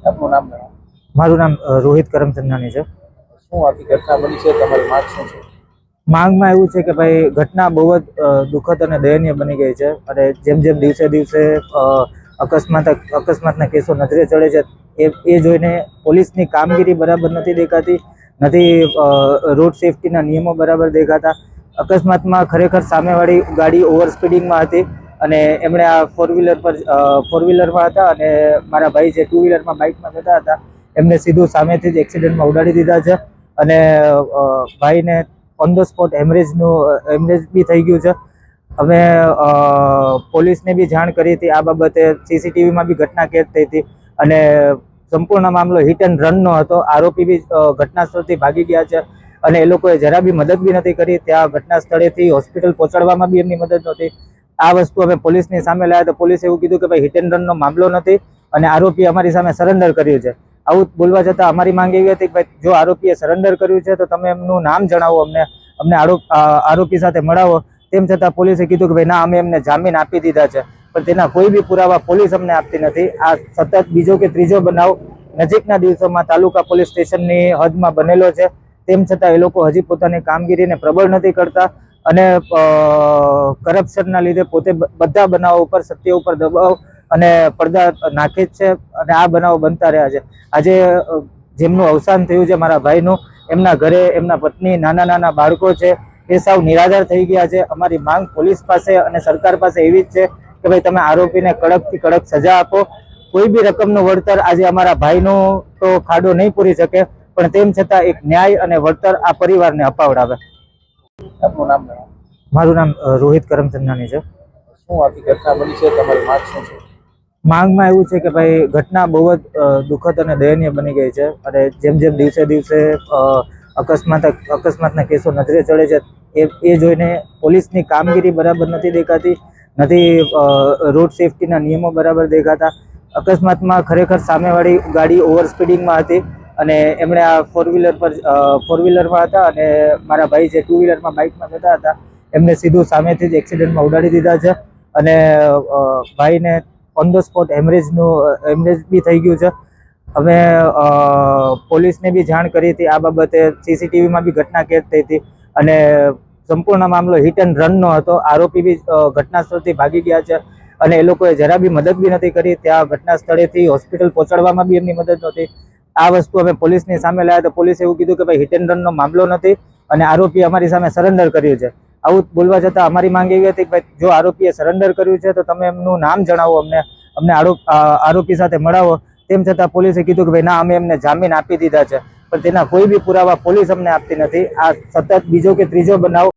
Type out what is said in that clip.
આપનું નામ જણાવો। મારું નામ રોહિત કરમચંદાની છે। શું આખી ઘટના બની છે, તમારી માંગ શું છે? માંગમાં એવું છે કે ભાઈ ઘટના બહુ જ દુઃખદ અને દયનીય બની ગઈ છે અને જેમ જેમ દિવસે દિવસે અકસ્માતના કેસો નજરે ચડે છે એ જોઈને પોલીસની કામગીરી બરાબર નથી દેખાતી, નથી રોડ સેફટીના નિયમો બરાબર દેખાતા। અકસ્માતમાં ખરેખર સામેવાળી ગાડી ઓવર સ્પીડિંગમાં હતી અને એમણે આ ફોર વ્હીલરમાં હતા અને મારા ભાઈ જે ટુ વ્હીલરમાં બાઇકમાં જતા હતા એમને સીધું સામેથી જ એક્સિડન્ટમાં ઉડાડી દીધા છે અને ભાઈને ઓન ધ સ્પોટ હેમરેજ બી થઈ ગયું છે। અમે પોલીસને બી જાણ કરી હતી, આ બાબતે સીસીટીવીમાં બી ઘટના કેદ થઈ હતી અને સંપૂર્ણ મામલો હિટ એન્ડ રનનો હતો। આરોપી બી ઘટના સ્થળથી ભાગી ગયા છે અને એ લોકોએ જરા બી મદદ બી નથી કરી। ત્યાં ઘટના સ્થળેથી હોસ્પિટલ પહોંચાડવામાં બી એમની મદદ નહોતી। આ વસ્તુ અમે પોલીસની સામે લાવ્યા તો પોલીસે એવું કીધું કે ભાઈ હિટ એન્ડ રનનો મામલો નથી અને આરોપી અમારી સામે સરેન્ડર કર્યું છે। આવું બોલવા છતાં અમારી માંગ એવી હતી કે ભાઈ જો આરોપીએ સરેન્ડર કર્યું છે તો તમે એમનું નામ જણાવો, અમને આરોપી સાથે મળાવો। તેમ છતાં પોલીસે કીધું કે ભાઈ ના, અમે એમને જામીન આપી દીધા છે, પણ તેના કોઈ બી પુરાવા પોલીસ અમને આપતી નથી। આ સતત બીજો કે ત્રીજો બનાવ નજીકના દિવસોમાં તાલુકા પોલીસ સ્ટેશનની હદમાં બનેલો છે। તેમ છતાં એ લોકો હજી પોતાની કામગીરીને પ્રબળ નથી કરતા અને કરપ્શનના લીધે પોતે બધા બનાવો ઉપર સત્ય ઉપર દબાવ અને પડદા નાખે જ છે અને આ બનાવો બનતા રહ્યા છે। આજે જેમનું અવસાન થયું છે મારા ભાઈનું, એમના ઘરે એમના પત્ની, નાના નાના બાળકો છે, એ સાવ નિરાધાર થઈ ગયા છે। અમારી માંગ પોલીસ પાસે અને સરકાર પાસે એવી જ છે કે ભાઈ તમે આરોપીને કડકથી કડક સજા આપો। કોઈ બી રકમનું વળતર આજે અમારા ભાઈનું તો ખાડો નહીં પૂરી શકે, પણ તેમ છતાં એક ન્યાય અને વળતર આ પરિવારને અપાવડાવે। આપનું નામ જણાવો। મારું નામ રોહિત કરમચંદાની છે। શું આખી ઘટના બની છે, તમારી માંગ શું છે? માંગમાં એવું છે કે ભાઈ ઘટના બહુ જ દુઃખદ અને દયનીય બની ગઈ છે અને જેમ જેમ દિવસે દિવસે અકસ્માતના કેસો નજરે ચડે છે એ જોઈને પોલીસની કામગીરી બરાબર નથી દેખાતી, નથી રોડ સેફટીના નિયમો બરાબર દેખાતા। અકસ્માતમાં ખરેખર સામેવાળી ગાડી ઓવર સ્પીડિંગમાં હતી અને એમણે આ ફોર વ્હીલરમાં હતા અને મારા ભાઈ જે ટુ વ્હીલરમાં બાઇકમાં જતા હતા એમને સીધું સામેથી જ એક્સિડન્ટમાં ઉડાડી દીધા છે અને ભાઈને ઓન ધ સ્પોટ હેમરેજ બી થઈ ગયું છે। અમે પોલીસને બી જાણ કરી હતી, આ બાબતે સીસીટીવીમાં બી ઘટના કેદ થઈ હતી અને સંપૂર્ણ મામલો હિટ એન્ડ રનનો હતો। આરોપી બી ઘટના સ્થળથી ભાગી ગયા છે અને એ લોકોએ જરા બી મદદ બી નથી કરી। ત્યાં ઘટના સ્થળેથી હોસ્પિટલ પહોંચાડવામાં બી એમની મદદ નહોતી। આ વસ્તુ અમે પોલીસની સામે લાવ્યા તો પોલીસે એવું કીધું કે ભાઈ હિટ એન્ડ રનનો મામલો નથી અને આરોપી અમારી સામે સરેન્ડર કર્યું છે। આવું બોલવા છતાં અમારી માંગ એવી હતી કે ભાઈ જો આરોપીએ સરેન્ડર કર્યું છે તો તમે એમનું નામ જણાવો, અમને આરોપી સાથે મળાવો। તેમ છતાં પોલીસે કીધું કે ભાઈ ના, અમે એમને જામીન આપી દીધા છે, પણ તેના કોઈ બી પુરાવા પોલીસ અમને આપતી નથી। આ સતત બીજો કે ત્રીજો બનાવ